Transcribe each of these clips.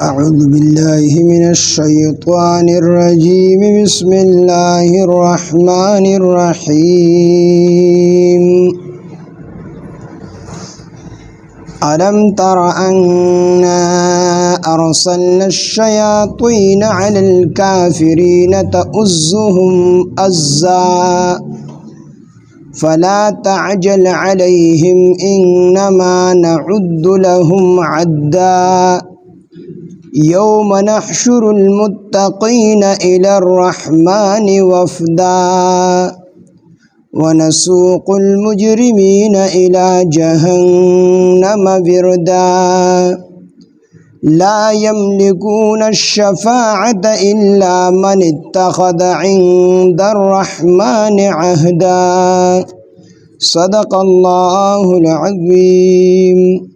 أعوذ بالله من الشيطان الرجيم بسم الله الرحمن الرحيم ألم تر أنا أرسلنا الشياطين على الكافرين تؤزهم أزا فلا تعجل عليهم إنما نعد لهم عدا يوم نحشر المتقين إلى الرحمن وفدا ونسوق المجرمين إلى جهنم بردا لا يملكون الشفاعة إلا من اتخذ عند الرحمن عهدا صدق الله العظيم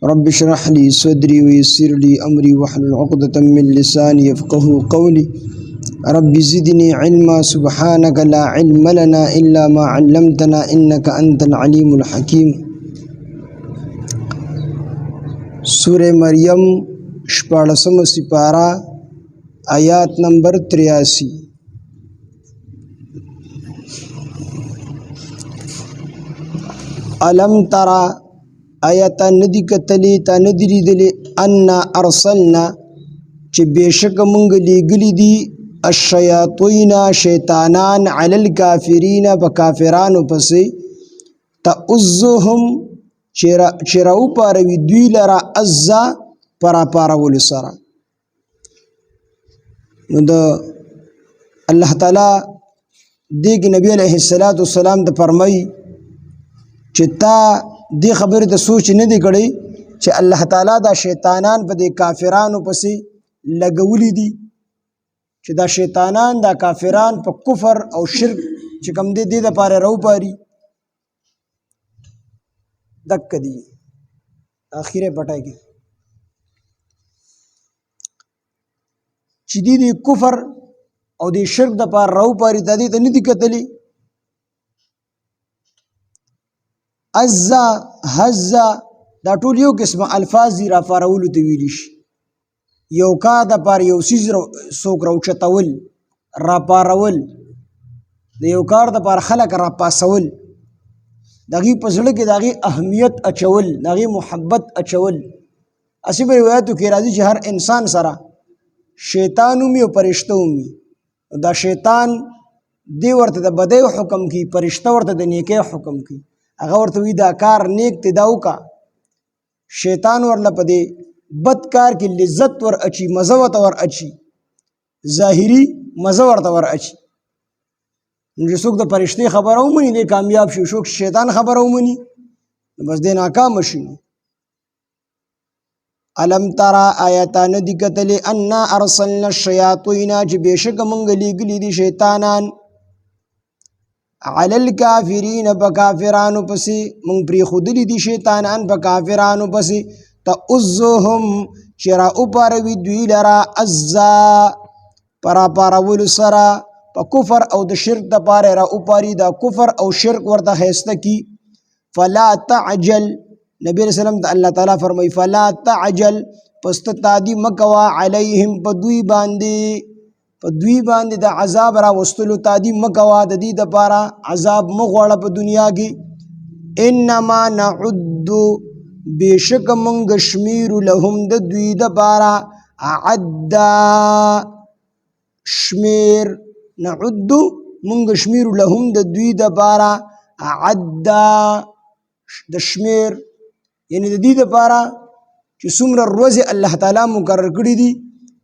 رب اشرح لي صدري ويسر لي أمري واحلل عقدة من لساني يفقهوا قولي رب زدني علما سبحانك لا علم لنا إلا ما علمتنا إنك أنت العليم الحكيم سورة مریم شپاړسمه سپارہ آیات نمبر 83 علم ترى آیات ندی کتلی تا ندی لیدلی انا ارسلنا چه بیشک منگ لیگلی دی الشیاطین شیطانان علی الکافرین بکافران پسی تأزهم چراو پاروی دوی لرا ازا پرا پاراول سرا اللہ تعالی دیگ نبی علیہ السلام دا فرمائی چه تا دی خبر د سوچ نه دی کړی چې الله تعالی دا شیطانان په دې کافرانو پسې لګولی دي چې دا شیطانان دا کافران په کفر او شرک چې کوم دي د پاره راو پاري دک دی اخیره پټای کی چې دې کفر او دې شرک د پاره راو پاري د دې ته نه دی کتلی ازا حزا دا ټول یو قسم الفاظ دی را فارولو ته ویل شي یو کا د پاره یو سیز سوک راوچتول را پارول د یو کار د پاره خلق را پاسول دغه پسړه کې دغه اهمیت اچول دغه محبت اچول اسی په روایتو کې راځي چې هر انسان سره شیطان او فرشتہ دا شیطان دی ورته د بدی حکم کی فرشتہ ورته د نیکی حکم کی هغه ورته وی دا کار نیک تداو کا شیطان ورله پدې بد کار کې لذت ور اچي مزه ور اچي ظاهری مزه ور اچي نو څوک د فرشتي خبرو مني نه کامیاب شو شوک شیطان خبرو مني بس دې ناکام شي علم ترى آیاتان دی کتل ان ارسلنا الشیاطین چې بشک مونږ لګلی دي شیطانان علی الکافرین بکافرانو پسی من پری خودلی دی شیطانان بکافرانو پسی تأزهم چرا اپاروی دوی لرا ازا پرا پاراول سرا پا کفر او د شرک دا پارے را اپاری دا کفر او شرک ورطا خیستا کی فلا تعجل نبی علیہ السلام دا اللہ تعالیٰ فرمائی فلا تعجل پستتادی مکوا علیہم پا دوی باندی په دوی باندې د عذاب را وستلو تادی مکوا د دې د پاره عذاب مغوړه په دنیا کې انما نعد بشک منګ شمیر لهم د دوی د پاره عد شمیر نعد منګ شمیر لهم د دوی د پاره عد د شمیر یعنی د دې د پاره چې څومره ورځې الله تعالی مقرر کړی دي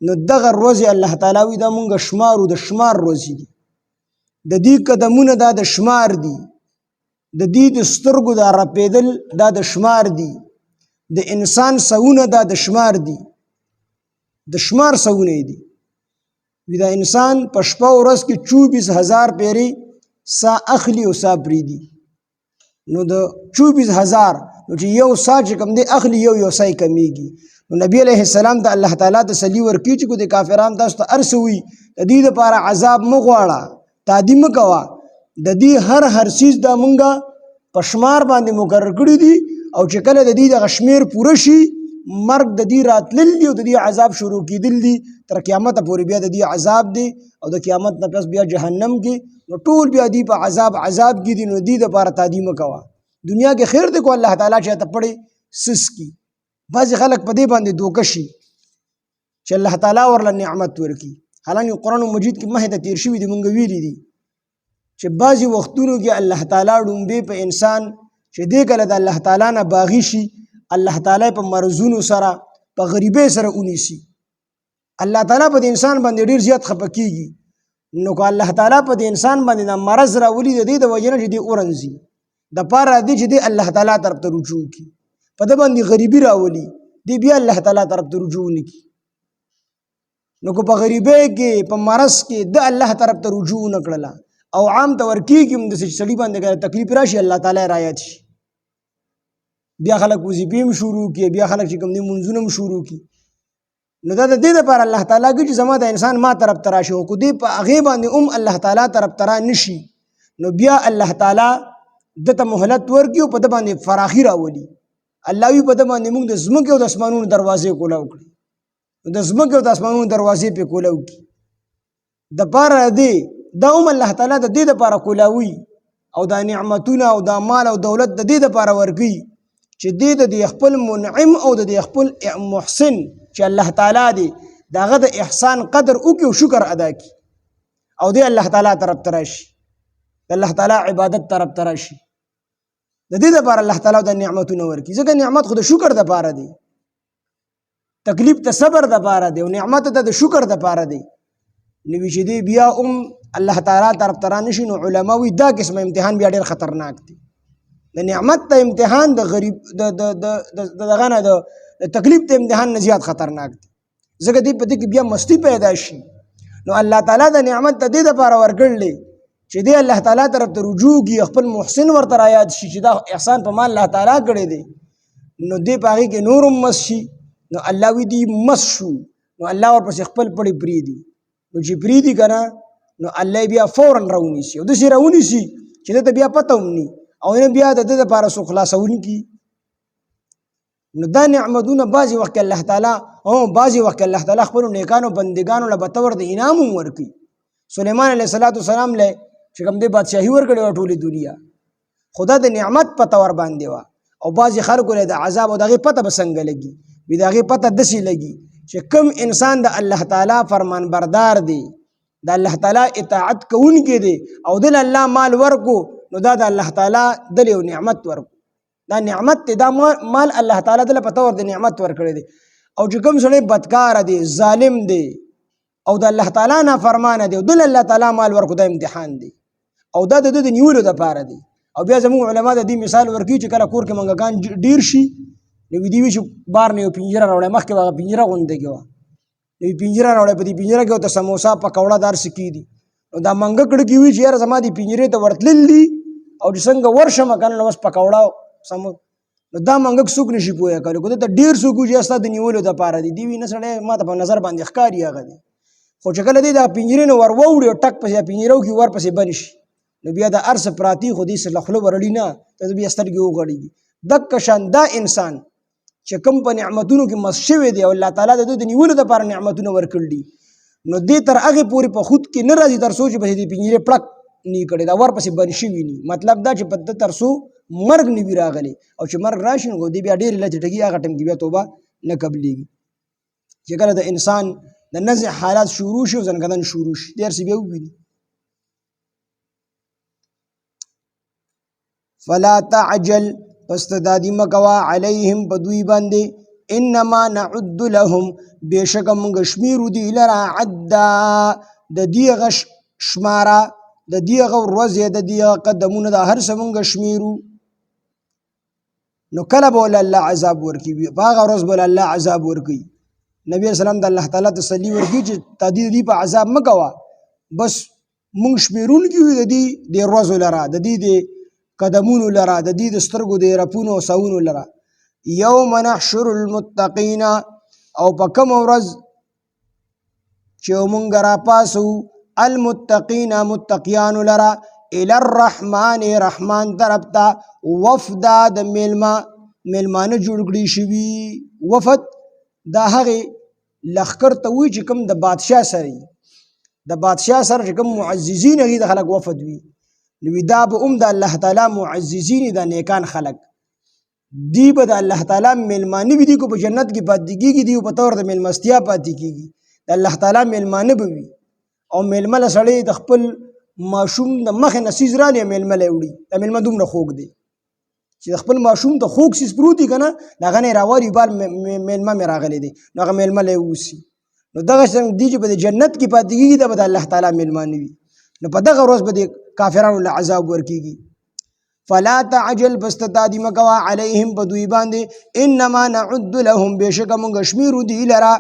نو دغه روزي الله تعالی وی دا مونږ شمارو د شمار روزي دي د دې قدمونه دا د شمار دي د دې د سترګو دا رپیدل دا د شمار دي د انسان سونه دا د شمار دي د شمار سونه دي وی دا انسان په شپه ورځ کې 24000 پیری سا اخلي او سا پریدي نو د 24000 نو چې یو سا چې کم دی اخلي یو سای کمیږي نبی علیہ السلام ته الله تعالی تسلی ورکړي چې کو د کافرانو تاسو ته ارسوي د دې لپاره عذاب مغواړه تادیم کوا د دې هر چیز دا مونږه پشمار باندې مقرر کړی دي او چې کله د دې د غشمیر پوره شي مرګ د دې راتلل دي او د دې عذاب شروع کېدل دي تر قیامت پورې بیا د دې عذاب دی او د قیامت نه پس بیا جهنم کې نو ټول بیا دې په عذاب کې دي نو دې دپاره تادي مه کوه دنیا کې خیر دی کو الله تعالی چې ته پړې سس کی بعضې خلک په دې باندې دوکه شي چې الله تعالی ورله نعمت ورکړي حالانکه قرآن مجید کې مخې ته تېر شوي دي مونږ ویلي دي چې بعضې وختونو کې الله تعالی ډومبې په انسان چې دې کله د الله تعالی نه باغي شي الله تعالی په مرزونو سره په غریبۍ سره ونیسي الله تعالی په دې انسان باندې ډېر زیات خفه کېږي نو که الله تعالی په دې انسان باندې دا مرض راولي د دې د وجې نه چې دې ورنځي دپاره دې چې دې الله تعالی طرف ته رجوع کړي په ده باندې غریبي راولي دې بیا الله تعالی طرف ته رجوع نه کړي نو که په غریبۍ کې په مرض کې د الله طرف ته رجوع نه کړله او عام طور کېږي هم داسې چې سړي باندې که تکلیف راشي الله تعالی رایت شي بیا خلک وظیفې هم شروع کړي بیا خلک چې کوم دي منځونه هم شروع کړي نو دا د دې دپاره الله تعالی کوي چې زما د انسان ما طرف ته راشي او که دې په هغې باندې هم الله تعالی طرف ته را نه شي نو بیا الله تعالی ده ته مهلت ورکړي او په ده باندې فراخي راولي الله وي په ده باندې موږ د ځمکې او د اسمانونو دروازې کولاو کړي نو د ځمکې او د اسمانونو دروازې پرې کولاو کړي دپاره دې دا هم الله تعالی د دې دپاره کولاوي او دا نعمتونه او دا مال او دولت د دې دپاره ورکوي چې دې د دې خپل منعم او د دې خپل محسن چې الله تعالی دی د هغه د احسان قدر وکړي او شکر ادا کړي او دې الله تعالی طرف ته راشي د الله تعالی عبادت طرف ته راشي د دې دپاره الله تعالی د نعمتونه ورکړي ځکه نعمت خو د شکر دپاره دی تکلیف ته صبر دپاره دی او نعمت ته د شکر دپاره دی نو چې دې بیا هم الله تعالی طرف ته را نشي نو علما وایي دا قسمه امتحان بیا ډېر خطرناک دی د نعمت ته امتحان د غریب دغه نه د تکلیف ته امتحان نه زیات خطرناک دی ځکه دې په دې کې بیا مستی پیدا شي نو الله تعالی د نعمت ته دې دپاره ورکړلی چې دې الله تعالی طرف ته رجوع کړي خپل محسن ورته رایاد شي چې دا احسان په ما الله تعالی کړی دی نو دې په هغې کې نور هم مس شي نو الله وي دې مس شو نو الله ورپسې خپل پړې پرېږدي نو چې پرېږدي که نه نو الله بیا فورا راونیسي او داسې راونیسي چې ده ته بیا پته هم ني او نه بیا د ده دپاره څوک خلاصونکي نو دا نعمتونه بعضې وخت کې الله تعالی بعضې وخت کې الله تعالی خپلو نیکانو بندګانو له به طور د انعام هم ورکوي سلیمان علیه السلام له چې کوم دی بادشاهي ورکړې وه ټولې دنیا خو دا د نعمت په طور باندې وه او بعضې خلکو له د عذاب او د هغې پته به څنګه لګي وي د هغې پته داسې لګي چې کوم انسان د الله تعالی فرمان بردار دی د الله تعالی اطاعت کوونکی دی او دل الله مال ورکو نو دا د الله تعالی دل یو نعمت ورکو دا نعمت دی دا مال الله تعالی دل په طور د نعمت ورکړی دی او چې کوم سړی بدکاره دی ظالم دی او د الله تعالی نافرمانه دی او دل الله تعالی مال ورکو دا امتحان دی او دا د ده د نیولو دپاره دی او بیا زموږ علما د دې مثال ورکوي چې کله کور کې منګکان ډېر شي نو دې وي چې بار نه یو پنجره راوړی مخکې به هغه پنجره غوندې کې وه نو پنجره راوړی په دې پنجره کې ورته سموسا پکوړه دار څه کېدي نو دا منګک ډکې وي چې یاره زما دې پنجرې ته ورتلل دي او چې څنګه ورشم که نه نو بس پکوړه نو دا منګک څوک نشي پوهه کولی که دلته ډېر څوک وي چې ستا د نیولو دپاره دي دې وي نه سړی ما ته په نظر باندې ښکاري هغه دی خو چې کله دې دا پنجرې نه ور واوړي او ټک پسې پنجره وکړي ورپسې بند شي نو بیا د هر څه پراتي خو دې له خوله ورړي نه ته بیا سترګې وغړېږي دقه شان دا انسان چې کوم په نعمتونو کې مس شوی دی او الله تعالی د ده د نیولو دپاره نعمتونه ورکړي دي نو دې تر هغې پورې په خود کې نه راځي تر څو چې پسې دې پنجرې پړک نه کړي دا ورپسې بند شوي ني مطلب دا چې په ده تر څو مرګ نه وي راغلی او چې مرګ راشي نو دې بیا ډېرې لچې ټکي هغه ټایم کې بیا توبه نه قبلېږي چې کله د انسان د نزع حالات شروع شي او ځنکدن شروع شي دې هر څه بیا وویني فلا تعجل پس تدادی مکوا علیهم بدوی باندې انما نعد لهم بشک موږ شمیرو دی لرا عدا د دیغه شمارا د دیغه ورځې د دیغه قدمونه د هر څه موږ شمیرو نو کله بول الله عذاب ورکی هغه ورځ بول الله عذاب ورکی نبی اسلام د الله تعالی تسلی ورکی چې تدید دی په عذاب مکوا بس موږ شمیرون کی د دې د ورځو لرا د دې قدمونو لرا د دې د سترګو د رپونو او ساونو لرا یوم نحشر المتقین او په کوم ورځ چې مونږ راپاسو المتقین متقیانو لرا الی الرحمن رحمان طرف ته وفدا د میلمانه جوړ کړي شوي وفد دا هغې لښکر ته وایي چې کوم د بادشاه سره وي، د بادشاه سره چې کوم معززین هغې د خلک وفد وي، نو دا به هم د الله تعالی معززین د نیکان خلک دی به د الله تعالی میلمانه وي، دی کو په جنت کې پاتې کېږي، دی په طور د میلمستیا پاتې کېږي، د الله تعالی میلمانه به وي. او میلمه له سړی د خپل ماشوم د مخې نه څیز رالی میلمه له وړي، دا میلمه دومره خوږ دی چې د خپل ماشوم ته خوږ څیز پروت وي که نه د هغه نه یې راوالي بار میلمه مې راغلی دی، نو هغه میلمه له یې ووسي. نو دغه څنګه دی چې په جنت کې پاتې کېږي دا به د الله تعالی میلمانه وي، نو په دغه ورځ به د کافرانو له عذاب ورکېږي. فلا تعجل پس ته تادي مه کوه علیهم په دوی باندې، انما نعد لهم بېشکه مونږ شمېرو دوی لره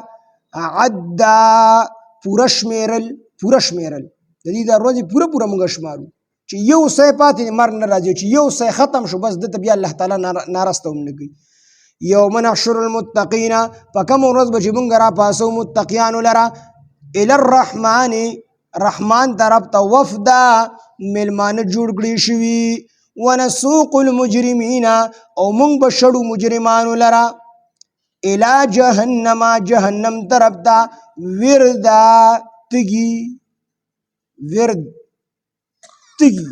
عدا پوره شمېرل، پوره شمېرل د دې دا ورځې پوره پوره مونږ شمارو چې یو سی پاتې مرګ نه راځي، چې یو سی ختم شو بس دته بیا الله تعالی نارسته هم نه کوي. یوم نحشر المتقین په کومه ورځ به چې مونږ راپاسو متقیانو لره الی الرحمن رحمان طرف ته وفدا میلمانه جوړ کړي شوي، ونسوق المجرمین او مونږ به شړو مجرمانو لره الی جهنم جهنم طرف ته وردا تږي، ورد تږي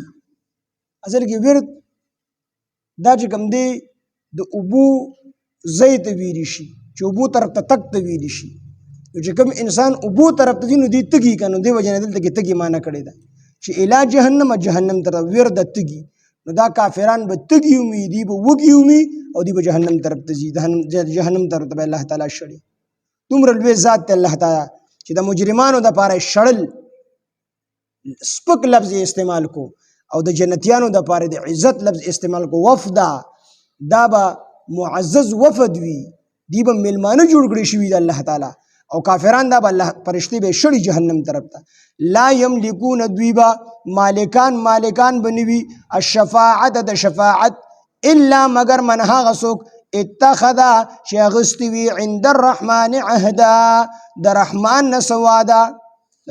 اصل کې ورد دا چې کوم دی د اوبو ځای ته ویلی شي، چې اوبو طرف ته تک ته ویلی شي، نو چې کوم انسان اوبو طرف ته ځي نو دی تږي که نو دی وجه نه دلته کې تږي معنی کړې ده چې الی جهنم جهنم طرف ورده تږي، نو دا کافران به تږي ومي، دی به وږي ومي او دی به جهنم طرف ته ځي، جهنم طرف ته به الله تعالی شړي. دومره لوی ذات دی الله تعالی چې د مجرمانو دپاره شړل سپک لفظ استعمال کو او د جنتیانو دپاره د عزت لفظ استعمال کو. وفدا دا به معزز وفد وي، دی به میلمانه جوړ کړي شوي د الله تعالی، او کافران دا به الله فرشتې به شړي جهنم طرف ته. لا یملکون دوی به مالکان به نه وي الشفاعت د شفاعت الا مگر من هغه څوک اتخذا چې اخیستي وي عند الرحمن عهدا د رحمان نه څه واده.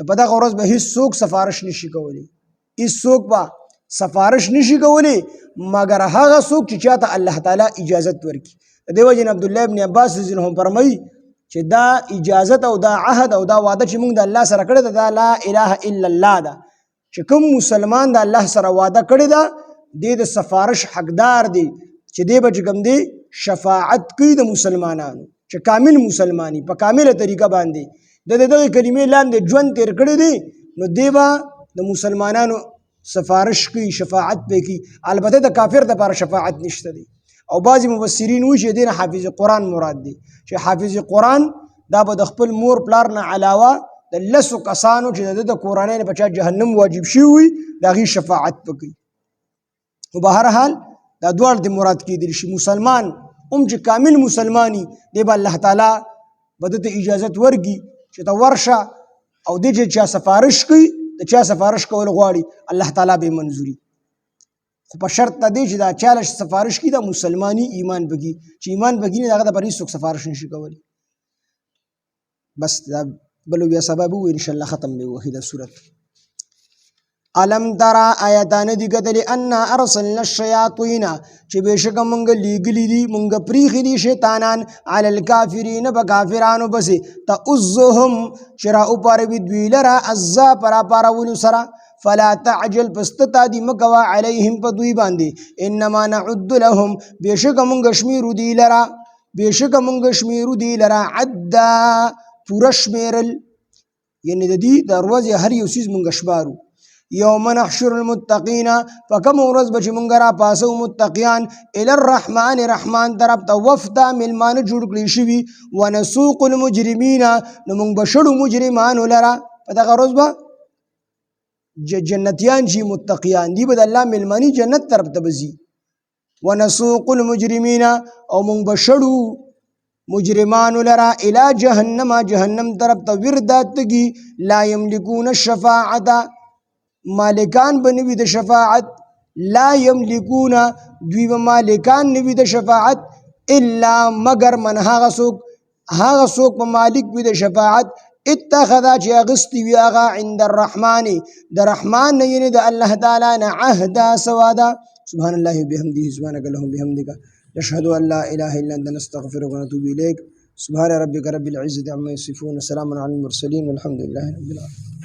په دغه ورځ به هیڅ څوک سفارش نشي کولی، هیڅ څوک به سفارش نشي کولی مگر هغه څوک چې چاته الله تعالی اجازت ورکړي. د دې وجې نه عبدالله ابن عباس رضی الله عنه فرمایي چې دا اجازت او دا عهد او دا وعده چې موږ د الله سره کړې ده دا لا اله الا الله ده، چې کوم مسلمان د الله سره وعده کړې ده دی د سفارش حقدار دی، چې دی به چې کوم دی شفاعت کوي د مسلمانانو، چې کامل مسلمانی په کامله طریقه باندې د دغه کلمې لاندې ژوند تیر کړی دی، نو دی به د مسلمانانو سفارش کوي، شفاعت پې کوي. البته د کافر دپاره شفاعت نشته دی، او بعضې مفسرین وایي چې دې نه حافظ قرآن مراد دی، چې حافظ قرآن دا به د خپل مور پلار نه علاوه د لسو کسانو چې د کورنۍ نه په چا جهنم واجب شوي وي د هغې شفاعت به کوي. نو به هر حال دا دواړه د مراد کېدلی شي. مسلمان هم چې کامل مسلمانی دی به الله تعالی به ده ته اجازت ورکړي چې ته ورشه او دی چې چا سفارش کوي د چا سفارش کول غواړي الله تعالی به منظوري، خو په شرط ته دی چې دا چاله سفارش کوي دا مسلمانی ایمان بګي، چې ایمان بګي نه د هغه دپاره هېڅوک سفارش نشي کولی. بس دا بلو بیا سبب وو انشاءالله ختم به وحی دا صورت. علم ترى آیاتان دی کتلی انا ارسلنا الشیاطین چې بېشکه مونږ لیږلي دي مونږ پریښي دي شیطانان علی الکافرین په کافرانو پسې تؤزهم چې را وپاروي دوی لره عزا په راپارولو سره. فلا تعجل پس ته تادي مه کوه علیهم په دوی باندې، انما نعد لهم بېشکه مونږ شمېرو دوی لره، بېشکه مونږ شمېرو دوی لره عدا پوره شمېرل، یعنې د دې د ورځې هر یو څیز مونږ شمارو. یوم نحشر المتقین فکم ورځ به چې مونږ راپاسو متقیان الی الرحمن رحمان طرف ته وفدا میلمانه جوړ کړي شوي، ونسوق المجرمین نو مونږ به شړو مجرمانو لره. په دغه ورځ به جنتیان چې متقیان دی به د الله میلماني جنت طرف ته به ځي. ونسوق المجرمین او مونږ به شړو مجرمانو لرا الی جهنم جهنم طرف ته وردا تږي. لا یملکون الشفاعت مالکان بنوي د شفاعت، لا یملکون دوی به مالکان نوي د شفاعت الا مگر من هغه څوک په مالک وي د شفاعت اتخذا چې اغستی وي هغه عند الرحمن د رحمان نه یعنې د الله تعالی نه عهدا سوادا. سبحان الله وبحمده سبحانك اللهم بحمدك نشهد أن لا إله إلا أنت نستغفرك ونتوب إليك. سبحان ربك رب العزة عما يصفون وسلام على المرسلين والحمد لله رب العالمين.